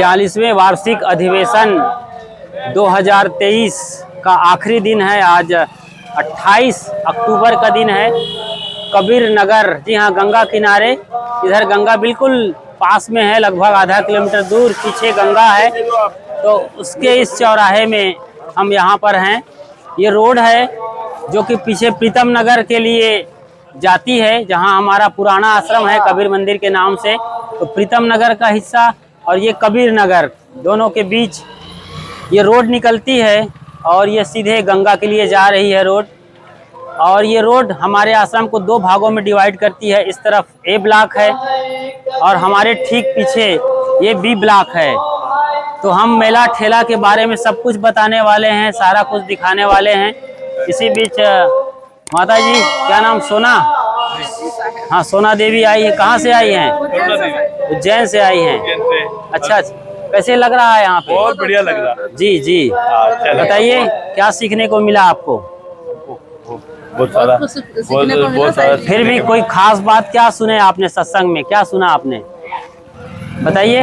46वें वार्षिक अधिवेशन 2023 का आखिरी दिन है। आज 28 अक्टूबर का दिन है। कबीर नगर, जी हाँ, गंगा किनारे, इधर गंगा बिल्कुल पास में है, लगभग आधा किलोमीटर दूर पीछे गंगा है। तो उसके इस चौराहे में हम यहाँ पर हैं। ये रोड है जो कि पीछे प्रीतम नगर के लिए जाती है, जहाँ हमारा पुराना आश्रम है कबीर मंदिर के नाम से। तो प्रीतम नगर का हिस्सा और ये कबीर नगर, दोनों के बीच ये रोड निकलती है और ये सीधे गंगा के लिए जा रही है रोड। और ये रोड हमारे आश्रम को दो भागों में डिवाइड करती है। इस तरफ ए ब्लॉक है और हमारे ठीक पीछे ये बी ब्लॉक है। तो हम मेला ठेला के बारे में सब कुछ बताने वाले हैं, सारा कुछ दिखाने वाले हैं। इसी बीच माता जी, क्या नाम? सोना? हाँ, सोना देवी आई है। कहाँ से आई हैं? उज्जैन से आई हैं। अच्छा, कैसे लग रहा है यहाँ पे? बहुत बढ़िया लग रहा है। जी जी, बताइए क्या सीखने को मिला आपको? बहुत सारा। फिर भी कोई खास बात क्या सुने आपने सत्संग में? क्या सुना आपने, बताइए?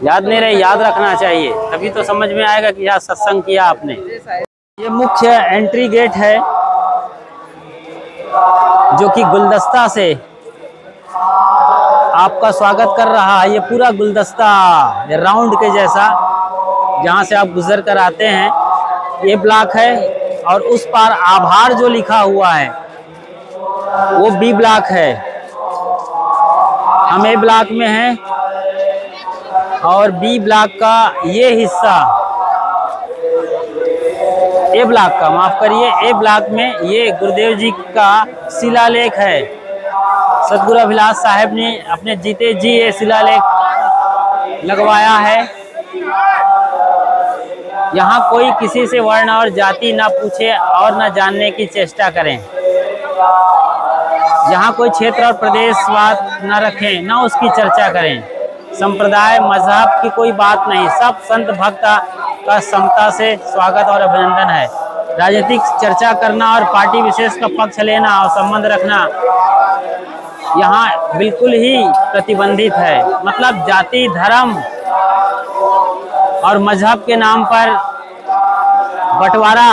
याद नहीं रही, याद रखना चाहिए, तभी तो समझ में आएगा कि यहाँ सत्संग किया आपने। ये मुख्य एंट्री गेट है जो कि गुलदस्ता से आपका स्वागत कर रहा है। ये पूरा गुलदस्ता, ये राउंड के जैसा, जहाँ से आप गुजर कर आते हैं। ये ब्लॉक है और उस पार आभार जो लिखा हुआ है वो बी ब्लॉक है। हम ए ब्लॉक में हैं और बी ब्लॉक का ये हिस्सा, ए ब्लॉक का, माफ करिए, ए ब्लॉक में ये गुरुदेव जी का शिलालेख है। सदगुरु अभिलाष साहब ने अपने जीते जी ये शिलालेख लगवाया है। यहाँ कोई किसी से वर्ण और जाति ना पूछे और न जानने की चेष्टा करें। यहाँ कोई क्षेत्र और प्रदेशवाद न रखें, न उसकी चर्चा करें। संप्रदाय मजहब की कोई बात नहीं, सब संत भक्त का समता से स्वागत और अभिनंदन है। राजनीतिक चर्चा करना और पार्टी विशेष का पक्ष लेना और संबंध रखना यहाँ बिल्कुल ही प्रतिबंधित है। मतलब जाति, धर्म और मजहब के नाम पर बंटवारा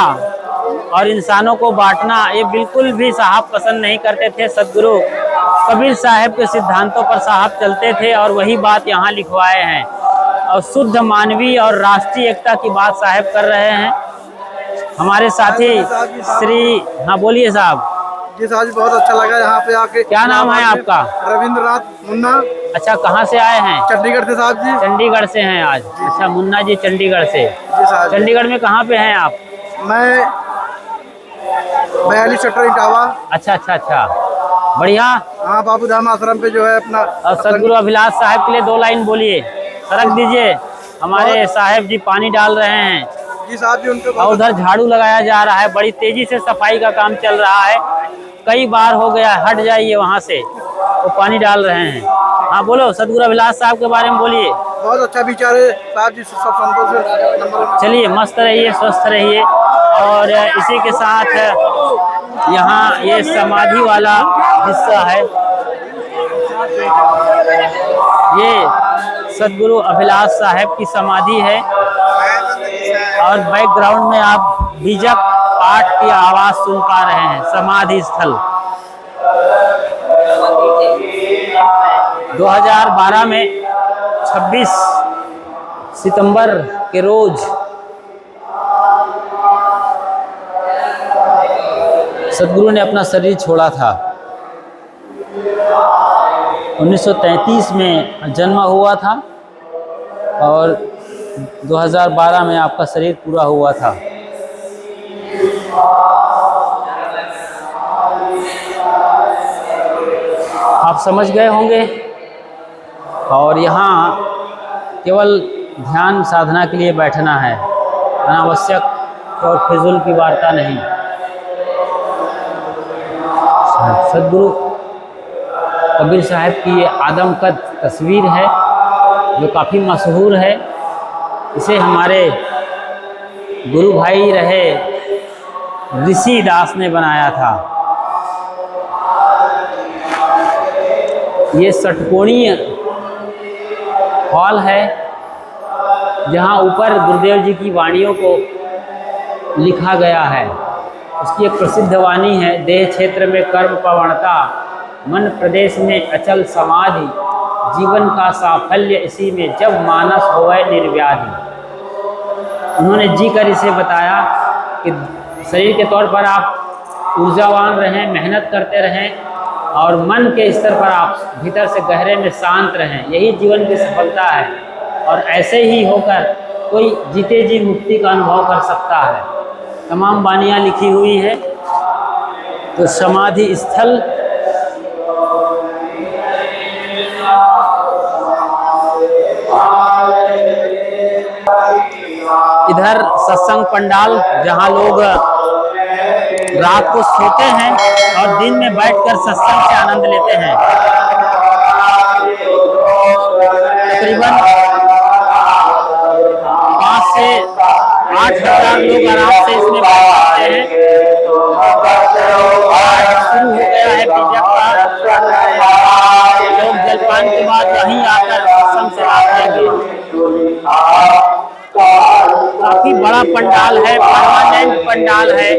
और इंसानों को बांटना, ये बिल्कुल भी साहब पसंद नहीं करते थे। सदगुरु कबीर साहब के सिद्धांतों पर साहब चलते थे और वही बात यहाँ लिखवाए हैं। और शुद्ध मानवीय और राष्ट्रीय एकता की बात साहब कर रहे हैं। हमारे साथी श्री, हाँ बोलिए साहब। जी साहब जी, बहुत अच्छा लगा यहाँ पे आके। क्या नाम है आपका? रविंद्रनाथ मुन्ना। अच्छा, कहाँ से आए हैं? चंडीगढ़ से साहब जी। चंडीगढ़ से हैं आज? अच्छा, मुन्ना जी चंडीगढ़ से। जी साहब। चंडीगढ़ में कहाँ पे हैं आप? मैं 42 सेक्टर इटावा। अच्छा अच्छा अच्छा, बढ़िया। हाँ, बाबू धाम आश्रम पे जो है अपना। और सदगुरु अभिलाष साहब के लिए दो लाइन बोलिए, सरक दीजिए। हमारे साहब जी पानी डाल रहे हैं। जी साहब जी, उनको और उधर झाड़ू लगाया जा रहा है, बड़ी तेजी से सफाई का काम चल रहा है। कई बार हो गया, हट जाइए वहाँ से, वो पानी डाल रहे हैं। हाँ बोलो, सदगुरु अभिलाष साहब के बारे में बोलिए। बहुत अच्छा विचार है साहब जी, सब संतों से। चलिए, मस्त रहिए, स्वस्थ रहिए। और इसी के साथ यहाँ ये समाधि वाला हिस्सा है, ये सदगुरु अभिलाष साहब की समाधि है। और बैकग्राउंड में आप बीजक पाठ की आवाज सुन पा रहे हैं। समाधि स्थल 2012 में 26 सितंबर के रोज सदगुरु ने अपना शरीर छोड़ा था। 1933 में जन्म हुआ था और 2012 में आपका शरीर पूरा हुआ था। आप समझ गए होंगे। और यहाँ केवल ध्यान साधना के लिए बैठना है, अनावश्यक और फिजूल की वार्ता नहीं। सदगुरु कबीर साहब की ये आदमकद तस्वीर है जो काफ़ी मशहूर है। इसे हमारे गुरु भाई रहे ऋषि दास ने बनाया था। ये षटकोणीय हॉल है जहाँ ऊपर गुरुदेव जी की वाणियों को लिखा गया है। उसकी एक प्रसिद्ध वाणी है, देह क्षेत्र में कर्म प्रवणता, मन प्रदेश में अचल समाधि, जीवन का साफल्य इसी में जब मानस होवे निर्व्याधि। उन्होंने जी कर इसे बताया कि शरीर के तौर पर आप ऊर्जावान रहें, मेहनत करते रहें और मन के स्तर पर आप भीतर से गहरे में शांत रहें, यही जीवन की सफलता है। और ऐसे ही होकर कोई जीते जी मुक्ति का अनुभव कर सकता है। तमाम वाणियाँ लिखी हुई है। तो समाधि स्थल इधर सत्संग पंडाल, जहाँ लोग रात को सोते हैं और दिन में बैठकर सत्संग से आनंद लेते हैं। तकरीबन 5 से 8 हजार लोग आराम से इसमें बैठ सकते हैं। शुरू हो गया है बीजक का। लोग जलपान के बाद यहीं आकर सत्संग से आएंगे। काफी बड़ा पंडाल है, परमानेंट पंडाल है।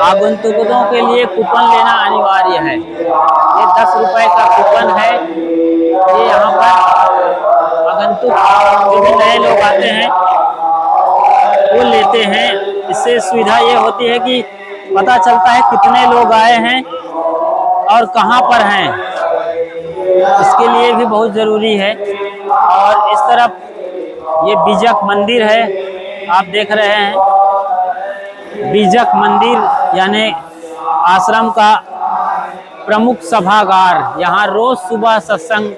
आगंतुकों के लिए कूपन लेना अनिवार्य है। ये 10 रुपए का कूपन है। ये यहाँ पर आगंतुक जो भी नए लोग आते हैं वो लेते हैं। इससे सुविधा ये होती है कि पता चलता है कितने लोग आए हैं और कहाँ पर हैं। इसके लिए भी बहुत ज़रूरी है। और इस तरफ ये बीजक मंदिर है, आप देख रहे हैं। बीजक मंदिर यानी आश्रम का प्रमुख सभागार। यहाँ रोज सुबह सत्संग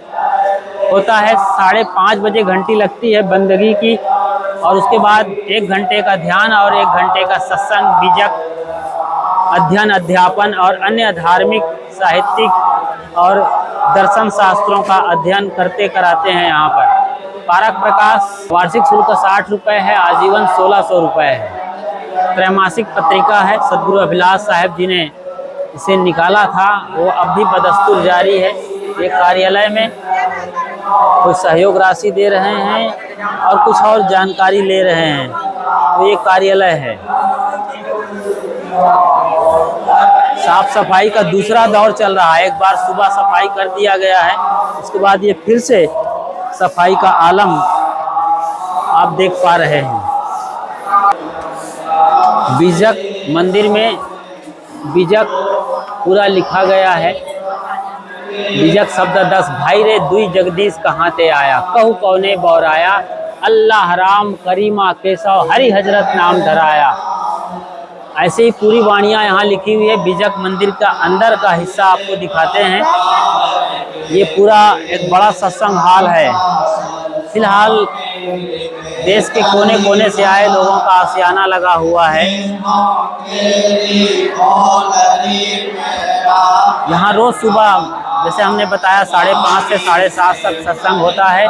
होता है। 5:30 बजे घंटी लगती है बंदगी की, और उसके बाद 1 घंटे का ध्यान और 1 घंटे का सत्संग, बीजक अध्ययन, अध्यापन और अन्य धार्मिक, साहित्यिक और दर्शन शास्त्रों का अध्ययन करते कराते हैं। यहाँ पर पारक प्रकाश वार्षिक शुल्क 60 रुपये है, आजीवन 1600 रुपये है। त्रैमासिक पत्रिका है, सदगुरु अभिलाष साहब जी ने इसे निकाला था, वो अब भी बदस्तूर जारी है। ये कार्यालय में कुछ सहयोग राशि दे रहे हैं और कुछ और जानकारी ले रहे हैं। तो ये कार्यालय है। साफ सफाई का दूसरा दौर चल रहा है। एक बार सुबह सफाई कर दिया गया है, उसके बाद ये फिर से सफाई का आलम आप देख पा रहे हैं। बीजक मंदिर में बीजक पूरा लिखा गया है। बीजक शब्द 10 भाई रे दुई जगदीश कहाँ ते आया, कहू कौने बौराया, अल्लाह राम करीमा केशव हरि हजरत नाम धराया। ऐसे ही पूरी वाणियाँ यहाँ लिखी हुई है। बीजक मंदिर का अंदर का हिस्सा आपको दिखाते हैं। ये पूरा एक बड़ा सत्संग हॉल है। फिलहाल देश के कोने कोने से आए लोगों का आशियाना लगा हुआ है। यहाँ रोज सुबह जैसे हमने बताया 5:30 से 7:30 तक सत्संग होता है।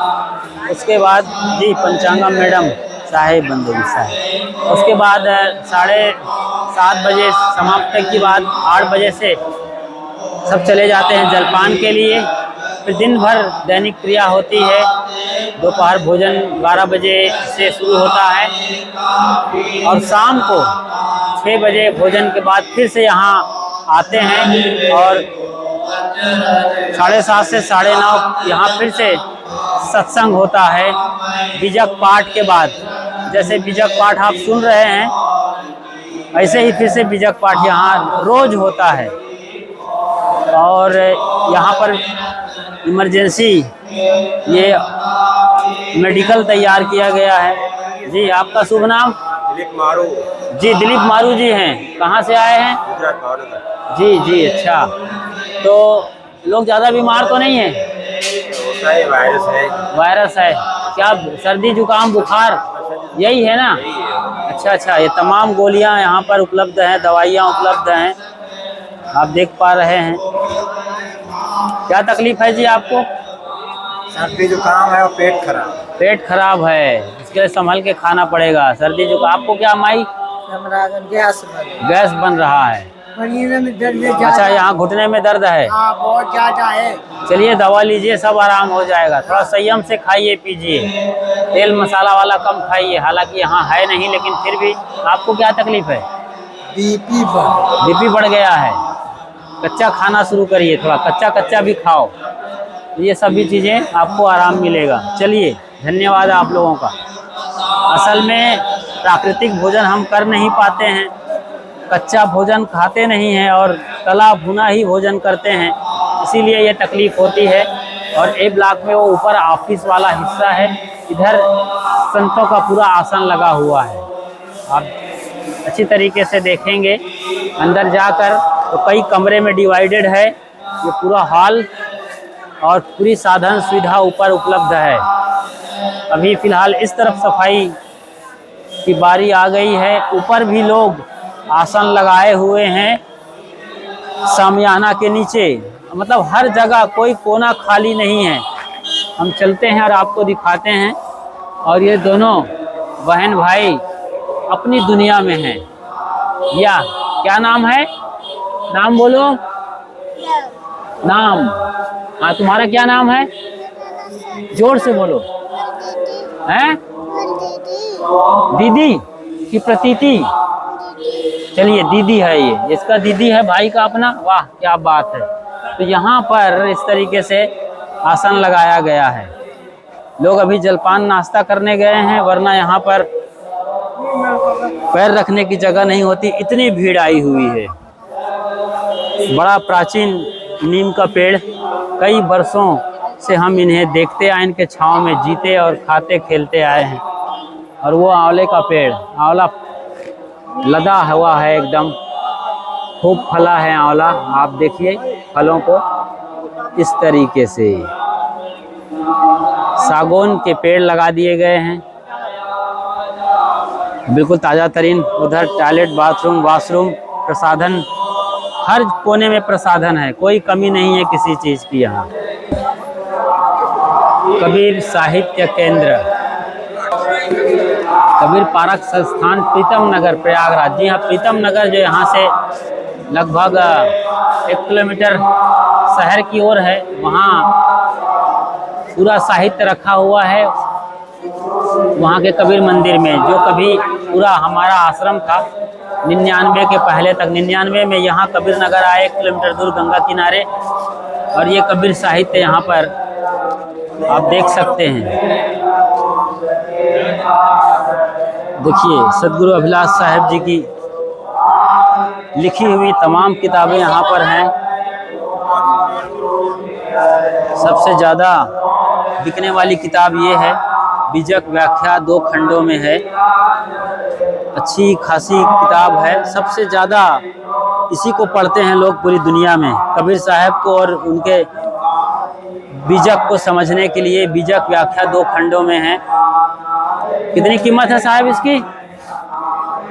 उसके बाद जी पंचांगम मैडम साहेब बंदोगी साहेब, उसके बाद 7:30 बजे समाप्ति के बाद 8 बजे से सब चले जाते हैं जलपान के लिए। फिर दिन भर दैनिक क्रिया होती है। दोपहर भोजन 12 बजे से शुरू होता है और शाम को 6 बजे भोजन के बाद फिर से यहाँ आते हैं और 7:30 से 9:30 यहाँ फिर से सत्संग होता है। बीजक पाठ के बाद, जैसे बीजक पाठ आप सुन रहे हैं, ऐसे ही फिर से बीजक पाठ यहाँ रोज होता है। और यहाँ पर इमरजेंसी ये मेडिकल तैयार किया गया है। जी आपका शुभ नाम? दिलीप मारू। जी दिलीप मारू जी हैं, कहाँ से आए हैं? गुजरात। जी जी अच्छा। तो लोग ज़्यादा बीमार तो नहीं हैं? वायरस है। वायरस है क्या? सर्दी जुकाम बुखार यही है ना? अच्छा अच्छा। ये तमाम गोलियां यहाँ पर उपलब्ध हैं, दवाइयाँ उपलब्ध हैं, आप देख पा रहे हैं। क्या तकलीफ है जी आपको? सर्दी जुकाम है और पेट खराब। पेट खराब है, इसके लिए संभल के खाना पड़ेगा। सर्दी जुकाम आपको क्या माई? गैस गैस बन रहा है। में दर्द है अच्छा, यहाँ घुटने में दर्द है। हाँ, बहुत ज्यादा है। चलिए दवा लीजिए, सब आराम हो जाएगा। थोड़ा संयम से खाइए पीजिए, तेल मसाला वाला कम खाइए। हालांकि यहाँ है नहीं, लेकिन फिर भी आपको क्या तकलीफ है? बीपी बढ़ गया है। कच्चा खाना शुरू करिए, थोड़ा कच्चा कच्चा भी खाओ, ये सभी चीज़ें आपको आराम मिलेगा। चलिए, धन्यवाद आप लोगों का। असल में प्राकृतिक भोजन हम कर नहीं पाते हैं, कच्चा भोजन खाते नहीं हैं और तला भुना ही भोजन करते हैं, इसीलिए ये तकलीफ़ होती है। और ए ब्लॉक में वो ऊपर ऑफिस वाला हिस्सा है, इधर संतों का पूरा आसन लगा हुआ है। आप अच्छी तरीके से देखेंगे अंदर जाकर तो कई कमरे में डिवाइडेड है ये पूरा हॉल, और पूरी साधन सुविधा ऊपर उपलब्ध है। अभी फ़िलहाल इस तरफ सफाई की बारी आ गई है। ऊपर भी लोग आसन लगाए हुए हैं शामियाना के नीचे, मतलब हर जगह कोई कोना खाली नहीं है। हम चलते हैं और आपको दिखाते हैं। और ये दोनों बहन भाई अपनी दुनिया में हैं। या क्या नाम है? नाम बोलो। नाम, हाँ तुम्हारा क्या नाम है? जोर से बोलो। हैं? दीदी की प्रतीति। चलिए, दीदी है ये, इसका दीदी है भाई का अपना। वाह क्या बात है। तो यहाँ पर इस तरीके से आसन लगाया गया है। लोग अभी जलपान नाश्ता करने गए हैं, वरना यहाँ पर पैर रखने की जगह नहीं होती, इतनी भीड़ आई हुई है। बड़ा प्राचीन नीम का पेड़, कई वर्षों से हम इन्हें देखते आए, इनके छांव में जीते और खाते खेलते आए हैं। और वो आंवले का पेड़, आंवला लदा हुआ है एकदम, खूब फला है आंवला। आप देखिए फलों को इस तरीके से। सागौन के पेड़ लगा दिए गए हैं, बिल्कुल ताज़ा तरीन। उधर टॉयलेट, बाथरूम, वॉशरूम, प्रसाधन, हर कोने में प्रसाधन है, कोई कमी नहीं है किसी चीज़ की यहाँ। कबीर साहित्य केंद्र, कबीर पारक संस्थान, प्रीतम नगर, प्रयागराज। जी हाँ, प्रीतम नगर जो यहाँ से लगभग 1 किलोमीटर शहर की ओर है, वहाँ पूरा साहित्य रखा हुआ है। वहाँ के कबीर मंदिर में, जो कभी पूरा हमारा आश्रम था 99 के पहले तक, 99 में यहाँ कबीर नगर आए, 1 किलोमीटर दूर गंगा किनारे। और ये कबीर साहित्य यहाँ पर आप देख सकते हैं। देखिए, सदगुरु अभिलाष साहब जी की लिखी हुई तमाम किताबें यहाँ पर हैं। सबसे ज़्यादा बिकने वाली किताब ये है, बीजक व्याख्या 2 खंडों में है। अच्छी खासी किताब है, सबसे ज़्यादा इसी को पढ़ते हैं लोग पूरी दुनिया में, कबीर साहब को और उनके बीजक को समझने के लिए। बीजक व्याख्या 2 खंडों में है। कितनी कीमत है साहब इसकी?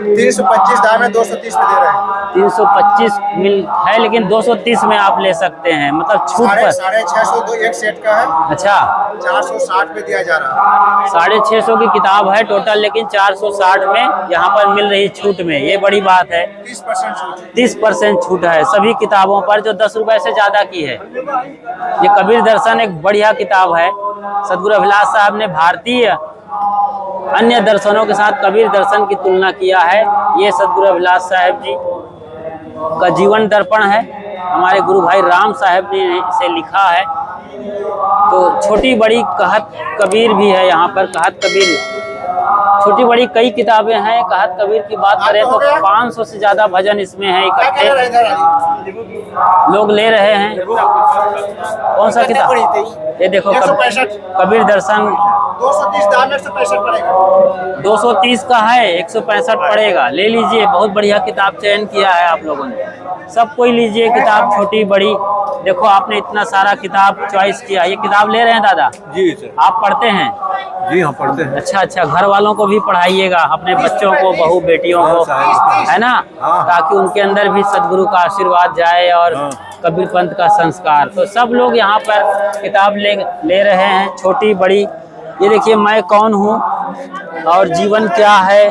325 दाम है, 230 में दे रहे हैं। 325 मिल है, लेकिन 230 में आप ले सकते हैं, मतलब छूट पर। 650 एक सेट का है। अच्छा, 460 में दिया जा रहा है। 650 की किताब है टोटल, लेकिन 460 में यहाँ पर मिल रही छूट में। ये बड़ी बात है। 30% छूट। 30% छूट है सभी किताबों पर, जो 10 रुपए से ज़्यादा की है। ये कबीर दर्शन एक बढ़िया किताब है। सदगुरु अभिलाष साहब ने भारतीय अन्य दर्शनों के साथ कबीर दर्शन की तुलना किया है। ये सदगुरु अभिलाष साहब जी का जीवन दर्पण है, हमारे गुरु भाई राम साहब ने इसे लिखा है। तो छोटी बड़ी कहत कबीर भी है यहाँ पर, कहत कबीर, छोटी बड़ी कई किताबें हैं। कहत कबीर की बात करें तो 500 से ज़्यादा भजन इसमें हैं इकट्ठे, लोग ले रहे हैं। कौन सा किताब? ये देखो, कबीर दर्शन 230 दाम, 165 पड़ेगा। 230 का है, 165 पड़ेगा। ले लीजिए, बहुत बढ़िया किताब चयन किया है आप लोगों ने। सब कोई लीजिए किताब, छोटी बड़ी। देखो, आपने इतना सारा किताब चॉइस किया। ये किताब ले रहे हैं दादा? जी सर। आप पढ़ते हैं? जी हाँ, पढ़ते हैं। अच्छा अच्छा, घर वालों को भी पढ़ाइएगा, अपने बच्चों को, बहू बेटियों को, है ना, ताकि उनके अंदर भी सदगुरु का आशीर्वाद जाए और कबीर पंथ का संस्कार। तो सब लोग यहाँ पर किताब ले रहे हैं, छोटी बड़ी। ये देखिए, मैं कौन हूँ और जीवन क्या है,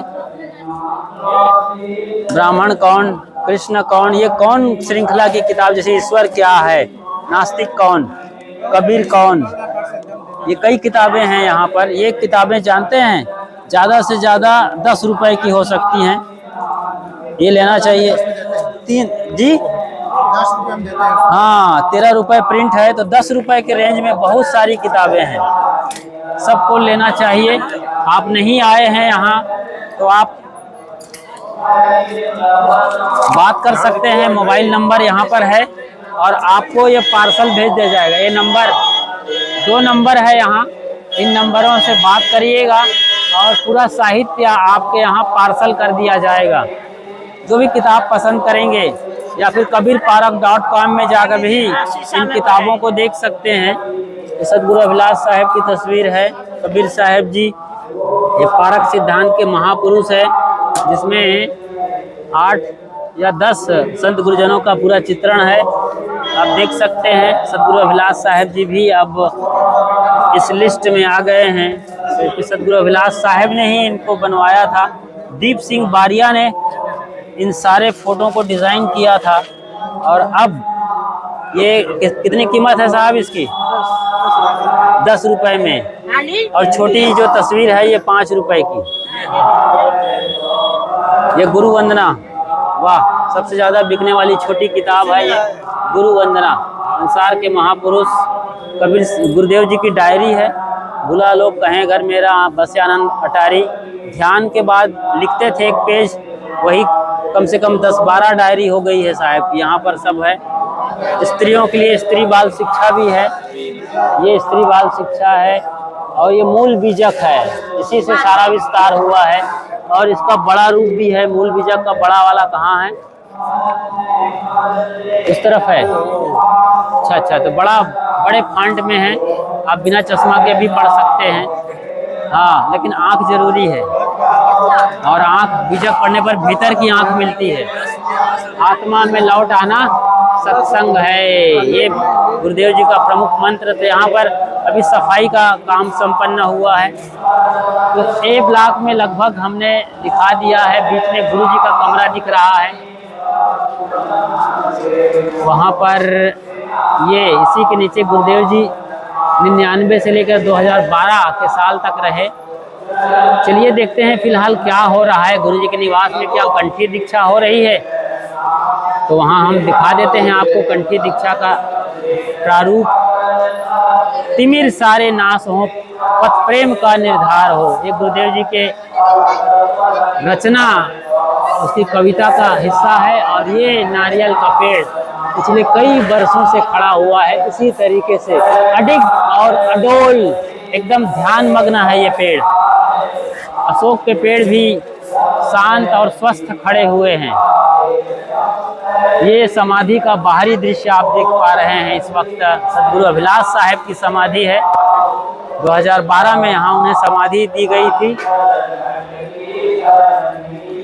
ब्राह्मण कौन, कृष्ण कौन, ये कौन श्रृंखला की किताब, जैसे ईश्वर क्या है, नास्तिक कौन, कबीर कौन, ये कई किताबें हैं यहाँ पर। ये किताबें जानते हैं ज़्यादा से ज़्यादा 10 रुपए की हो सकती हैं, ये लेना चाहिए। 3 जी 10 रुपये हम देते हैं। हाँ 13 रुपए प्रिंट है, तो 10 रुपए के रेंज में बहुत सारी किताबें हैं, सबको लेना चाहिए। आप नहीं आए हैं यहाँ तो आप बात कर सकते हैं, मोबाइल नंबर यहाँ पर है और आपको ये पार्सल भेज दिया जाएगा। ये नंबर 2 नंबर है यहाँ, इन नंबरों से बात करिएगा और पूरा साहित्य आपके यहाँ पार्सल कर दिया जाएगा। जो भी किताब पसंद करेंगे या फिर kabirparak.com में जाकर भी इन किताबों को देख सकते हैं। सदगुरु अभिलाष साहब की तस्वीर है, कबीर साहब जी ये पारक सिद्धांत के महापुरुष है, जिसमें 8 या 10 संत गुरुजनों का पूरा चित्रण है, आप देख सकते हैं। सदगुरु अभिलाष साहब जी भी अब इस लिस्ट में आ गए हैं, क्योंकि सदगुरु अभिलाष साहब ने ही इनको बनवाया था। दीप सिंह बारिया ने इन सारे फोटो को डिज़ाइन किया था। और अब ये कितनी कीमत है साहब इसकी? 10 रुपए में। और छोटी जो तस्वीर है ये 5 रुपए की। ये गुरु वंदना, वाह सबसे ज़्यादा बिकने वाली छोटी किताब है ये गुरु वंदना। संसार के महापुरुष कबीर गुरुदेव जी की डायरी है। भुला लोग कहें घर मेरा, बस आनंद अटारी। ध्यान के बाद लिखते थे एक पेज, वही कम से कम 10-12 डायरी हो गई है साहब। यहाँ पर सब है। स्त्रियों के लिए स्त्री बाल शिक्षा भी है, ये स्त्री बाल शिक्षा है। और ये मूल बीजक है, इसी से सारा विस्तार हुआ है। और इसका बड़ा रूप भी है, मूल बीजक का बड़ा वाला कहाँ है? इस तरफ है। अच्छा, तो बड़े फॉन्ट में है, आप बिना चश्मा के भी पढ़ सकते हैं। हाँ, लेकिन आँख जरूरी है, और आँख बीजक पढ़ने पर भीतर की आँख मिलती है। आत्मा में लौट आना सत्संग है, ये गुरुदेव जी का प्रमुख मंत्र। तो यहाँ पर अभी सफाई का काम संपन्न हुआ है। तो A ब्लॉक में लगभग हमने दिखा दिया है। बीच में गुरु जी का कमरा दिख रहा है, वहाँ पर ये इसी के नीचे गुरुदेव जी 99 से लेकर 2012 के साल तक रहे। चलिए देखते हैं फिलहाल क्या हो रहा है गुरु जी के निवास में। क्या कंठी दीक्षा हो रही है? तो वहाँ हम दिखा देते हैं आपको कंठी दीक्षा का प्रारूप। तिमिर सारे नाश हो, पथ प्रेम का निर्धार हो। ये गुरुदेव जी के रचना, उसकी कविता का हिस्सा है। और ये नारियल का पेड़ पिछले कई वर्षों से खड़ा हुआ है, इसी तरीके से अडिग और अडोल, एकदम ध्यान मग्न है ये पेड़। अशोक के पेड़ भी शांत और स्वस्थ खड़े हुए हैं। ये समाधि का बाहरी दृश्य आप देख पा रहे हैं। इस वक्त सदगुरु अभिलाष साहब की समाधि है। 2012 में यहाँ उन्हें समाधि दी गई थी।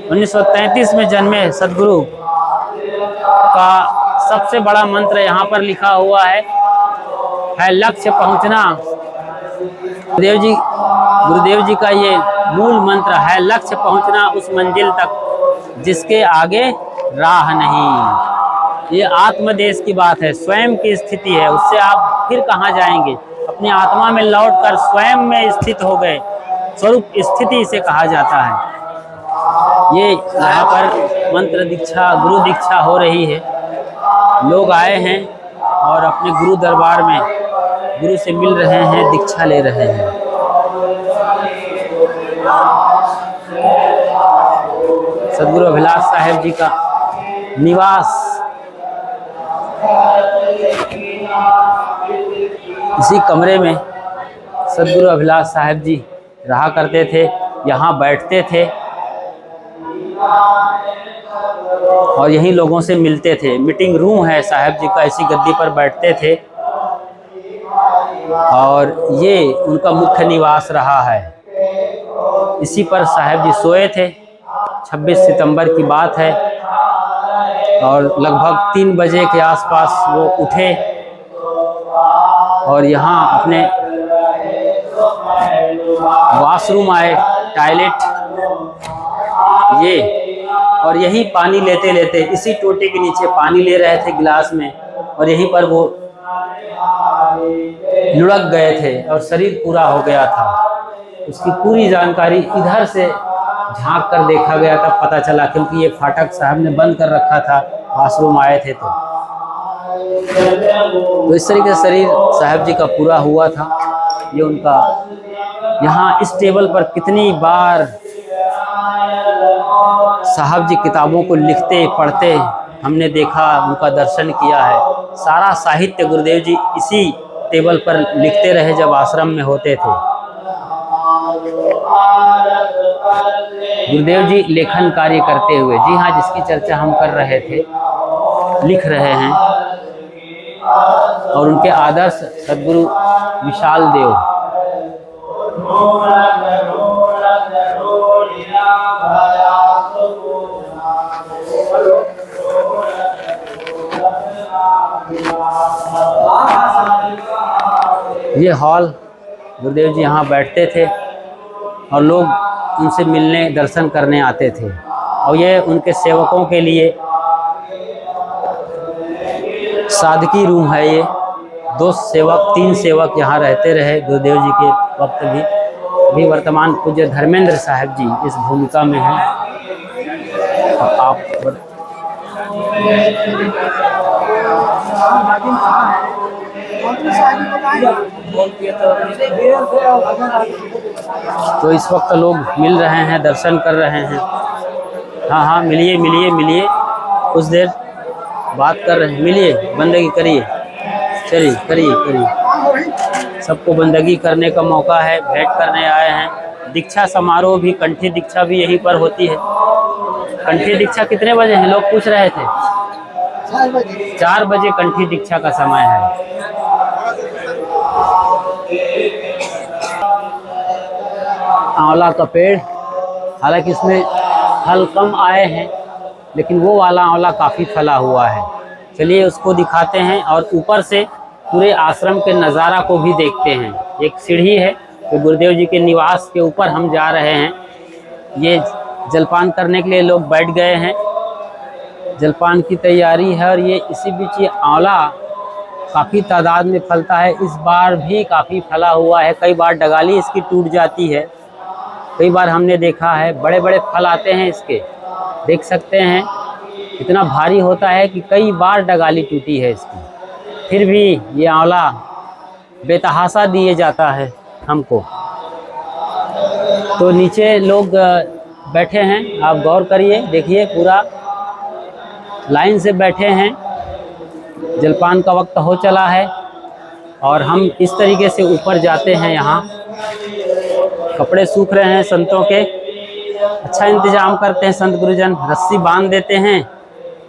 1933 में जन्मे सदगुरु का सबसे बड़ा मंत्र यहाँ पर लिखा हुआ है लक्ष्य पहुँचना। गुरुदेव जी का ये मूल मंत्र है, लक्ष्य पहुँचना उस मंजिल तक जिसके आगे राह नहीं। ये आत्मदेश की बात है, स्वयं की स्थिति है, उससे आप फिर कहाँ जाएंगे? अपनी आत्मा में लौटकर स्वयं में स्थित हो गए, स्वरूप स्थिति इसे कहा जाता है। ये यहाँ पर मंत्र दीक्षा, गुरु दीक्षा हो रही है। लोग आए हैं और अपने गुरु दरबार में गुरु से मिल रहे हैं, दीक्षा ले रहे हैं। सदगुरु अभिलाष साहब जी का निवास इसी कमरे में सदगुरु अभिलाष साहब जी रहा करते थे, यहाँ बैठते थे और यहीं लोगों से मिलते थे। मीटिंग रूम है साहब जी का, इसी गद्दी पर बैठते थे और ये उनका मुख्य निवास रहा है। इसी पर साहब जी सोए थे। 26 सितंबर की बात है और लगभग 3 बजे के आसपास वो उठे और यहाँ अपने वॉशरूम आए, टॉयलेट ये, और यही पानी लेते लेते इसी टोटे के नीचे पानी ले रहे थे गिलास में, और यहीं पर वो लुढ़क गए थे और शरीर पूरा हो गया था। उसकी पूरी जानकारी इधर से झांक कर देखा गया तब पता चला, क्योंकि ये फाटक साहब ने बंद कर रखा था, वॉशरूम आए थे तो इस तरीके से शरीर साहब जी का पूरा हुआ था। ये उनका यहाँ इस टेबल पर कितनी बार साहब जी किताबों को लिखते पढ़ते हमने देखा, उनका दर्शन किया है। सारा साहित्य गुरुदेव जी इसी टेबल पर लिखते रहे जब आश्रम में होते थे। गुरुदेव जी लेखन कार्य करते हुए, जी हाँ, जिसकी चर्चा हम कर रहे थे, लिख रहे हैं। और उनके आदर्श सद्गुरु विशाल देव, ये हॉल गुरुदेव जी यहाँ बैठते थे और लोग उनसे मिलने दर्शन करने आते थे। और ये उनके सेवकों के लिए साधकी रूम है। ये 2 सेवक 3 सेवक यहाँ रहते रहे गुरुदेव जी के वक्त भी। अभी वर्तमान पूज्य धर्मेंद्र साहब जी इस भूमिका में हैं। आप तो इस वक्त लोग मिल रहे हैं, दर्शन कर रहे हैं। हाँ हाँ, मिलिए मिलिए मिलिए, कुछ देर बात कर रहे हैं, मिलिए, बंदगी करिए, चलिए करिए करिए। सबको बंदगी करने का मौका है, भेंट करने आए हैं। दीक्षा समारोह भी, कंठी दीक्षा भी यहीं पर होती है। कंठी दीक्षा कितने बजे है, लोग पूछ रहे थे? 4 बजे कंठी दीक्षा का समय है। आंवला का पेड़, हालांकि इसमें फल कम आए हैं, लेकिन वो वाला आंवला काफ़ी फला हुआ है। चलिए उसको दिखाते हैं और ऊपर से पूरे आश्रम के नज़ारा को भी देखते हैं। एक सीढ़ी है तो गुरुदेव जी के निवास के ऊपर हम जा रहे हैं। ये जलपान करने के लिए लोग बैठ गए हैं, जलपान की तैयारी है। और ये इसी बीच ये आंवला काफ़ी तादाद में फलता है। इस बार भी काफ़ी फला हुआ है। कई बार डगाली इसकी टूट जाती है, कई बार हमने देखा है बड़े बड़े फल आते हैं इसके, देख सकते हैं इतना भारी होता है कि कई बार डगाली टूटी है इसकी। फिर भी ये आंवला बेतहाशा दिए जाता है हमको। तो नीचे लोग बैठे हैं, आप गौर करिए, देखिए पूरा लाइन से बैठे हैं। जलपान का वक्त हो चला है और हम इस तरीके से ऊपर जाते हैं। यहाँ कपड़े सूख रहे हैं संतों के, अच्छा इंतजाम करते हैं संत गुरुजन। रस्सी बांध देते हैं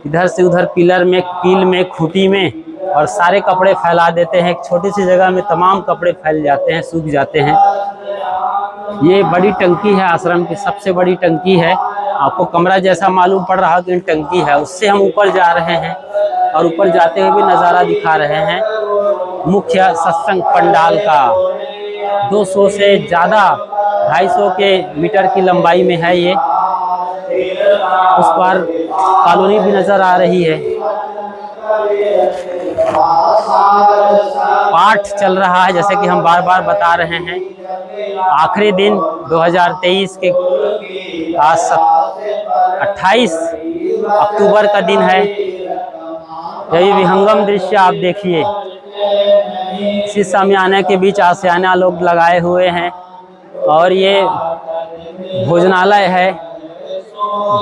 इधर से उधर, पिलर में, कील में, खूंटी में, और सारे कपड़े फैला देते हैं। एक छोटी सी जगह में तमाम कपड़े फैल जाते हैं, सूख जाते हैं। ये बड़ी टंकी है, आश्रम की सबसे बड़ी टंकी है। आपको कमरा जैसा मालूम पड़ रहा कि टंकी है, उससे हम ऊपर जा रहे हैं और ऊपर जाते हुए भी नज़ारा दिखा रहे हैं मुख्य सत्संग पंडाल का। 200 से ज़्यादा, 250 के मीटर की लंबाई में है ये। उस पर कॉलोनी भी नज़र आ रही है। पाठ चल रहा है, जैसे कि हम बार बार बता रहे हैं। आखिरी दिन 2023 के आज 28 अक्टूबर का दिन है। यही विहंगम दृश्य आप देखिए। इसी शामियाने के बीच आशियाना लोग लगाए हुए हैं और ये भोजनालय है,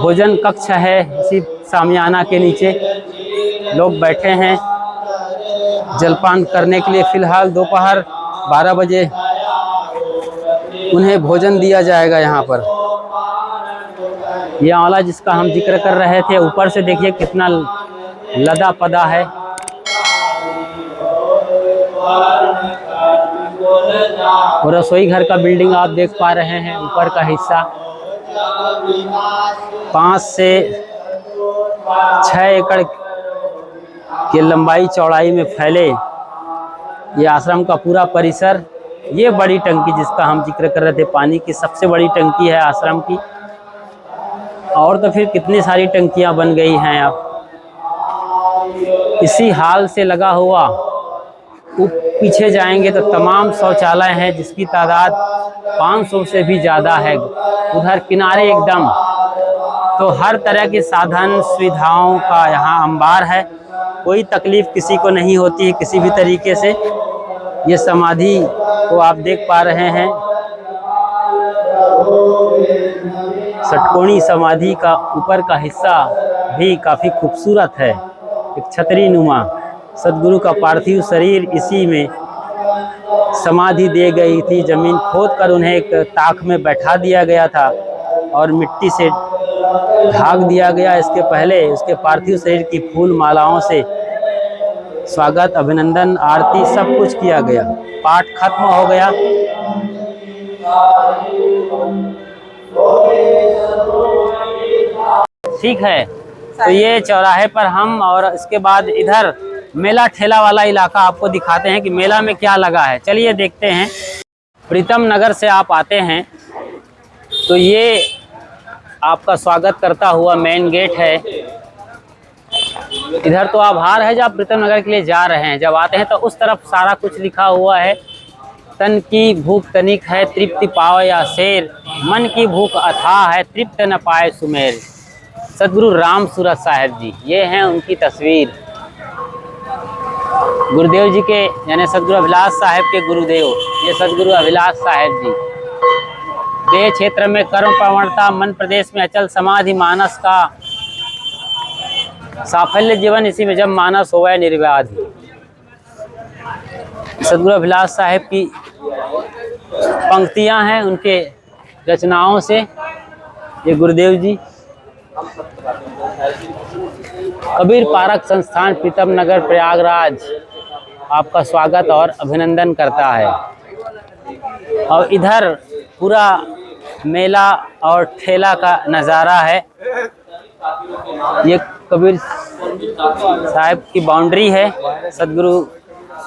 भोजन कक्ष है। इसी शामियाना के नीचे लोग बैठे हैं जलपान करने के लिए। फ़िलहाल दोपहर 12 बजे उन्हें भोजन दिया जाएगा यहाँ पर। ये आंवला जिसका हम जिक्र कर रहे थे, ऊपर से देखिए कितना लदा पदा है। और रसोई घर का बिल्डिंग आप देख पा रहे हैं, ऊपर का हिस्सा 5 से 6 एकड़ के लंबाई चौड़ाई में फैले ये आश्रम का पूरा परिसर। ये बड़ी टंकी जिसका हम जिक्र कर रहे थे, पानी की सबसे बड़ी टंकी है आश्रम की। और तो फिर कितनी सारी टंकियां बन गई हैं अब। इसी हाल से लगा हुआ पीछे जाएंगे तो तमाम शौचालय हैं जिसकी तादाद 500 से भी ज़्यादा है। उधर किनारे एकदम तो हर तरह के साधन सुविधाओं का यहाँ अंबार है। कोई तकलीफ़ किसी को नहीं होती है किसी भी तरीके से। ये समाधि को आप देख पा रहे हैं, षटकोणी समाधि का ऊपर का हिस्सा भी काफ़ी खूबसूरत है, एक छतरी नुमा। सदगुरु का पार्थिव शरीर इसी में समाधि दी गई थी। ज़मीन खोद कर उन्हें एक ताक में बैठा दिया गया था और मिट्टी से ढाक दिया गया। इसके पहले उसके पार्थिव शरीर की फूल मालाओं से स्वागत, अभिनंदन, आरती सब कुछ किया गया। पाठ खत्म हो गया। ठीक है, तो ये चौराहे पर हम और इसके बाद इधर मेला ठेला वाला इलाका आपको दिखाते हैं कि मेला में क्या लगा है। चलिए देखते हैं। प्रीतम नगर से आप आते हैं तो ये आपका स्वागत करता हुआ मेन गेट है। इधर तो आभार है जब आप प्रीतम नगर के लिए जा रहे हैं। जब आते हैं तो उस तरफ सारा कुछ लिखा हुआ है। तन की भूख तनिक है तृप्ति पाओ या शेर, मन की भूख अथाह है तृप्त न पाए सुमेर। सदगुरु राम सूरत साहिब जी, ये हैं उनकी तस्वीर। गुरुदेव जी के यानी सदगुरु अभिलाष साहिब के गुरुदेव, ये सदगुरु अभिलाष साहिब जी। देह क्षेत्र में कर्म प्रवणता, मन प्रदेश में अचल समाधि, मानस का साफल्य जीवन इसी में जब मानस होवे निर्व्याधि। सदगुरु अभिलाष साहिब की पंक्तियां हैं उनके रचनाओं से। ये गुरुदेव जी। कबीर पारक संस्थान प्रीतम नगर प्रयागराज आपका स्वागत और अभिनंदन करता है। और इधर पूरा मेला और ठेला का नज़ारा है। ये कबीर साहिब की बाउंड्री है। सदगुरु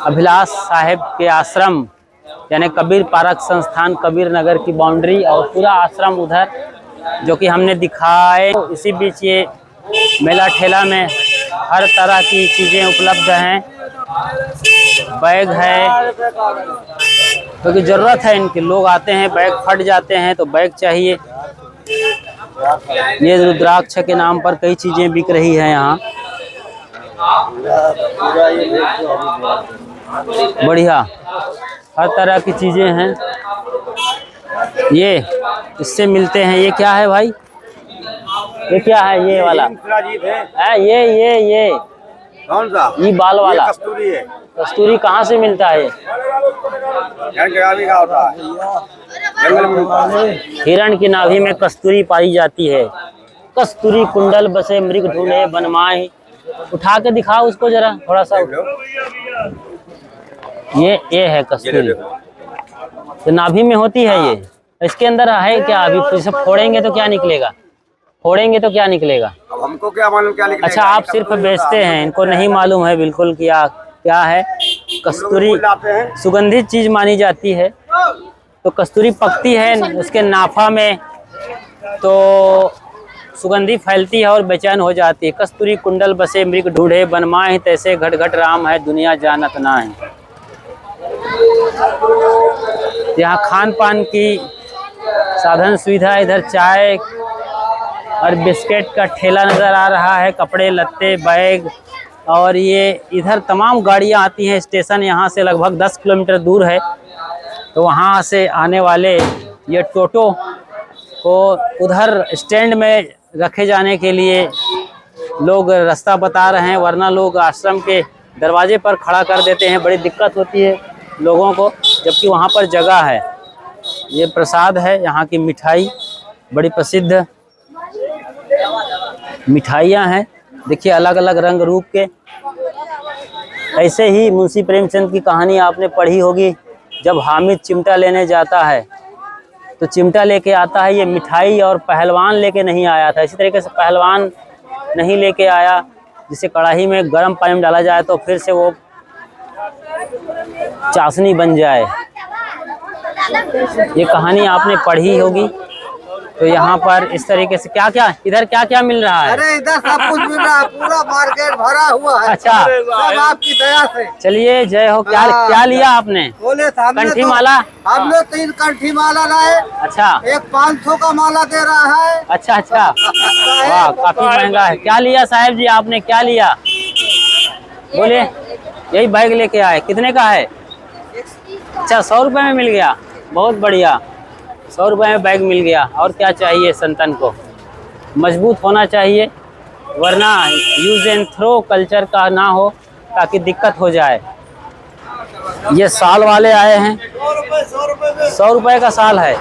अभिलाष साहिब के आश्रम यानी कबीर पारक संस्थान कबीर नगर की बाउंड्री और पूरा आश्रम उधर जो कि हमने दिखाए। इसी बीच ये मेला ठेला में हर तरह की चीज़ें उपलब्ध हैं। बैग है क्योंकि ज़रूरत है इनकी, लोग आते हैं बैग फट जाते हैं तो बैग चाहिए। ये रुद्राक्ष के नाम पर कई चीज़ें बिक रही हैं यहाँ। बढ़िया हर तरह की चीज़ें हैं। ये इससे मिलते हैं। ये क्या है भाई? ये क्या है? ये वाला है? ये कौन सा? ये बाल वाला कस्तूरी है। कस्तूरी कहाँ से मिलता है? हिरण की नाभि में कस्तूरी पाई जाती है। कस्तूरी कुंडल बसे मृग ढूंढे बनमाए। उठा के दिखाओ उसको जरा थोड़ा सा। ये है कस्तूरी, तो नाभि में होती है ये। इसके अंदर है क्या? अभी सब फोड़ेंगे तो क्या निकलेगा? फोड़ेंगे तो क्या निकलेगा? अब हमको क्या मालूम क्या निकलेगा? अच्छा, आप सिर्फ बेचते हैं, इनको नहीं मालूम है बिल्कुल क्या क्या है। कस्तूरी सुगंधित चीज मानी जाती है। तो कस्तूरी पकती है उसके नाफा में तो सुगंधी फैलती है और बेचैन हो जाती है। कस्तूरी कुंडल बसे मृग ढूंढे बनमाए, तैसे घट घट राम है दुनिया जानत ना है। यहाँ खान पान की साधन सुविधा, इधर चाय और बिस्किट का ठेला नज़र आ रहा है। कपड़े लत्ते बैग और ये इधर तमाम गाड़ियाँ आती हैं। स्टेशन यहाँ से लगभग 10 किलोमीटर दूर है। तो वहाँ से आने वाले ये टोटो को उधर स्टैंड में रखे जाने के लिए लोग रास्ता बता रहे हैं, वरना लोग आश्रम के दरवाजे पर खड़ा कर देते हैं। बड़ी दिक्कत होती है लोगों को, जबकि वहाँ पर जगह है। ये प्रसाद है यहाँ की मिठाई, बड़ी प्रसिद्ध मिठाइयाँ हैं। देखिए अलग अलग रंग रूप के। ऐसे ही मुंशी प्रेमचंद की कहानी आपने पढ़ी होगी। जब हामिद चिमटा लेने जाता है तो चिमटा लेके आता है ये मिठाई, और पहलवान लेके नहीं आया था। इसी तरीके से पहलवान नहीं लेके आया जिसे कढ़ाई में गर्म पानी में डाला जाए तो फिर से वो चाशनी बन जाए। ये कहानी आपने पढ़ी होगी। तो यहाँ पर इस तरीके से क्या क्या इधर क्या क्या मिल रहा है? अरे इधर सब कुछ मिल रहा है, पूरा मार्केट भरा हुआ है। अच्छा, सब आपकी दया से। चलिए जय हो। क्या हाँ। क्या लिया आपने? बोले तो हमने कंठी तो- माला? हम लोग 3 कंठी माला लाए, अच्छा एक 500 का माला दे रहा है। अच्छा अच्छा, वाह काफी महंगा है। क्या लिया साहब जी आपने, क्या लिया? बोले यही बैग लेके आए, कितने का है? अच्छा 100 रुपए में मिल गया, बहुत बढ़िया। 100 रुपए में बैग मिल गया। और क्या चाहिए संतन को? मजबूत होना चाहिए, वरना यूज एंड थ्रो कल्चर का ना हो, ताकि दिक्कत हो जाए। ये साल वाले आए हैं, 100 रुपए का साल है।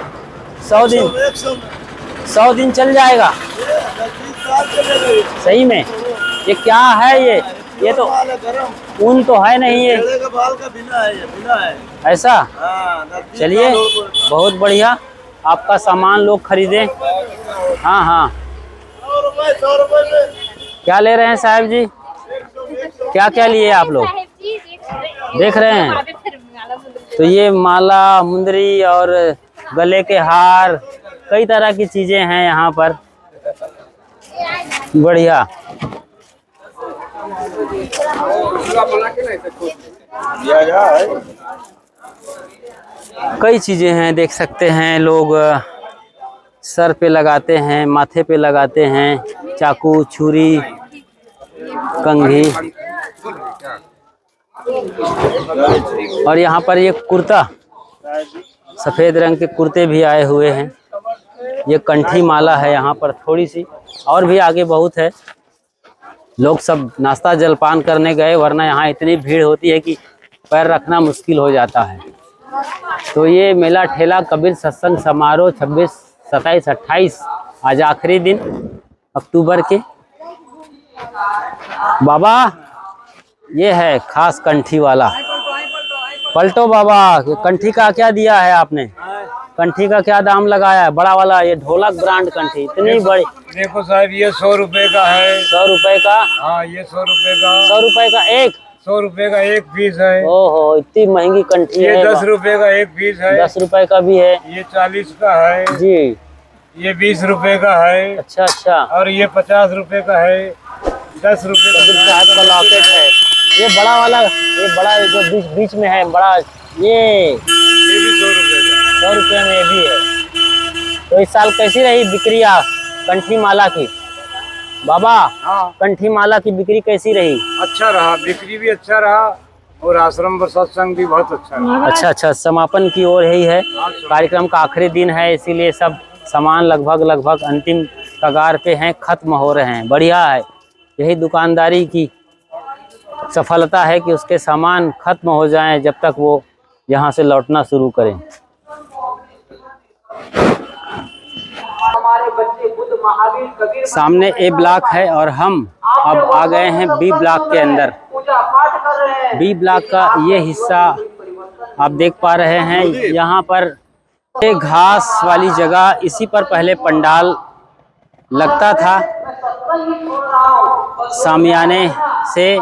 100 दिन चल जाएगा सही में। ये क्या है? ये तो ऊन तो है नहीं, ये बाल का बिना है, बिना है। ऐसा। चलिए बहुत बढ़िया, आपका सामान लोग खरीदे। हाँ हाँ, 100 रुपए में। क्या ले रहे हैं साहब जी? क्या क्या लिए आप लोग देख रहे हैं? तो ये माला, मुंदरी और गले के हार, कई तरह की चीजें हैं यहाँ पर। बढ़िया। कई चीजें हैं, देख सकते हैं लोग सर पे लगाते हैं, माथे पे लगाते हैं, चाकू, छुरी, कंघी। और यहाँ पर ये कुर्ता, सफेद रंग के कुर्ते भी आए हुए हैं। ये कंठी माला है यहाँ पर थोड़ी सी, और भी आगे बहुत है। लोग सब नाश्ता जलपान करने गए, वरना यहाँ इतनी भीड़ होती है कि पैर रखना मुश्किल हो जाता है। तो ये मेला ठेला कबीर सत्संग समारोह 26, 27, 28 आज आखिरी दिन अक्टूबर के। बाबा ये है खास कंठी वाला। पलटो बाबा, कंठी का क्या दिया है आपने? कंठी का क्या दाम लगाया है? बड़ा वाला ये ढोलक ब्रांड कंठी, इतनी बड़ी। देखो साहब, ये 100 रुपए का है। 100 रुपए का? हाँ, ये 100 रुपए का। 100 रुपए का एक? 100 रुपए का एक पीस है। ओहो, इतनी महंगी कंठी ये है। 10 रुपए का एक पीस है। 10 रुपए का भी है ये 40 का है जी। ये 20 रुपए का है। अच्छा अच्छा, और ये 50 रुपए का है। 10 रुपए कबीर साहब का लॉकेट है। ये बड़ा वाला, ये बड़ा जो बीच में है बड़ा, ये भी 100 रुपए का। 100 रुपए में ये भी है। तो इस साल कैसी रही बिक्री कंठी माला की? बाबा हाँ, कंठी माला की बिक्री कैसी रही? अच्छा रहा, बिक्री भी अच्छा रहा और आश्रम पर सत्संग भी बहुत अच्छा रहा। अच्छा अच्छा, समापन की ओर यही है। कार्यक्रम का आखिरी दिन है, इसीलिए सब सामान लगभग अंतिम कगार पे हैं, खत्म हो रहे हैं। बढ़िया है, यही दुकानदारी की सफलता है कि उसके सामान खत्म हो जाएं जब तक वो यहाँ से लौटना शुरू करें। सामने ए ब्लॉक है और हम अब आ गए हैं बी ब्लॉक के अंदर। बी ब्लॉक का ये हिस्सा आप देख पा रहे हैं। यहाँ पर एक घास वाली जगह, इसी पर पहले पंडाल लगता था सामियाने से।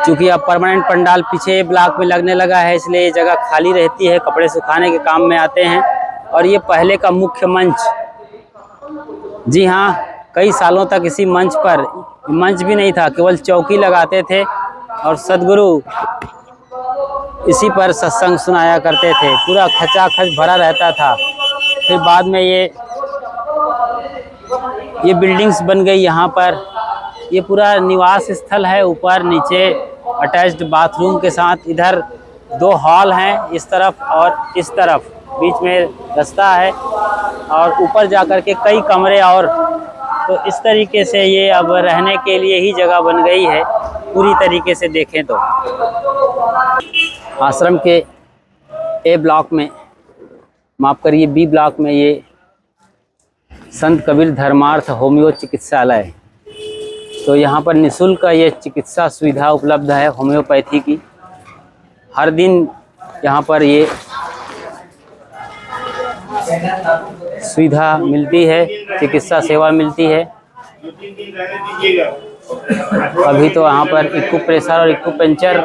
चूँकि अब परमानेंट पंडाल पीछे ब्लॉक में लगने लगा है, इसलिए ये जगह खाली रहती है, कपड़े सुखाने के काम में आते हैं। और ये पहले का मुख्य मंच, जी हाँ, कई सालों तक इसी मंच पर, मंच भी नहीं था, केवल चौकी लगाते थे और सदगुरु इसी पर सत्संग सुनाया करते थे। पूरा खचाखच भरा रहता था। फिर बाद में ये बिल्डिंग्स बन गई यहाँ पर। ये पूरा निवास स्थल है, ऊपर नीचे अटैच्ड बाथरूम के साथ। इधर 2 हॉल हैं, इस तरफ और इस तरफ, बीच में रास्ता है और ऊपर जाकर के कई कमरे। और तो इस तरीके से ये अब रहने के लिए ही जगह बन गई है पूरी तरीके से देखें तो। आश्रम के ए ब्लॉक में, माफ़ करिए बी ब्लॉक में, ये संत कबीर धर्मार्थ होम्यो चिकित्सालय। तो यहाँ पर निःशुल्क ये चिकित्सा सुविधा उपलब्ध है होम्योपैथी की। हर दिन यहाँ पर ये सुविधा मिलती है, चिकित्सा सेवा मिलती है। अभी तो यहाँ पर इक्यूप्रेशर और इक्यूपेंचर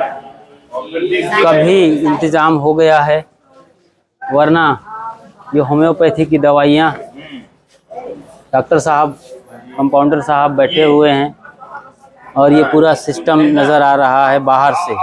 का भी इंतज़ाम हो गया है, वरना ये होम्योपैथी की दवाइयाँ डॉक्टर साहब, कंपाउंडर साहब बैठे हुए हैं और ये पूरा सिस्टम नज़र आ रहा है बाहर से।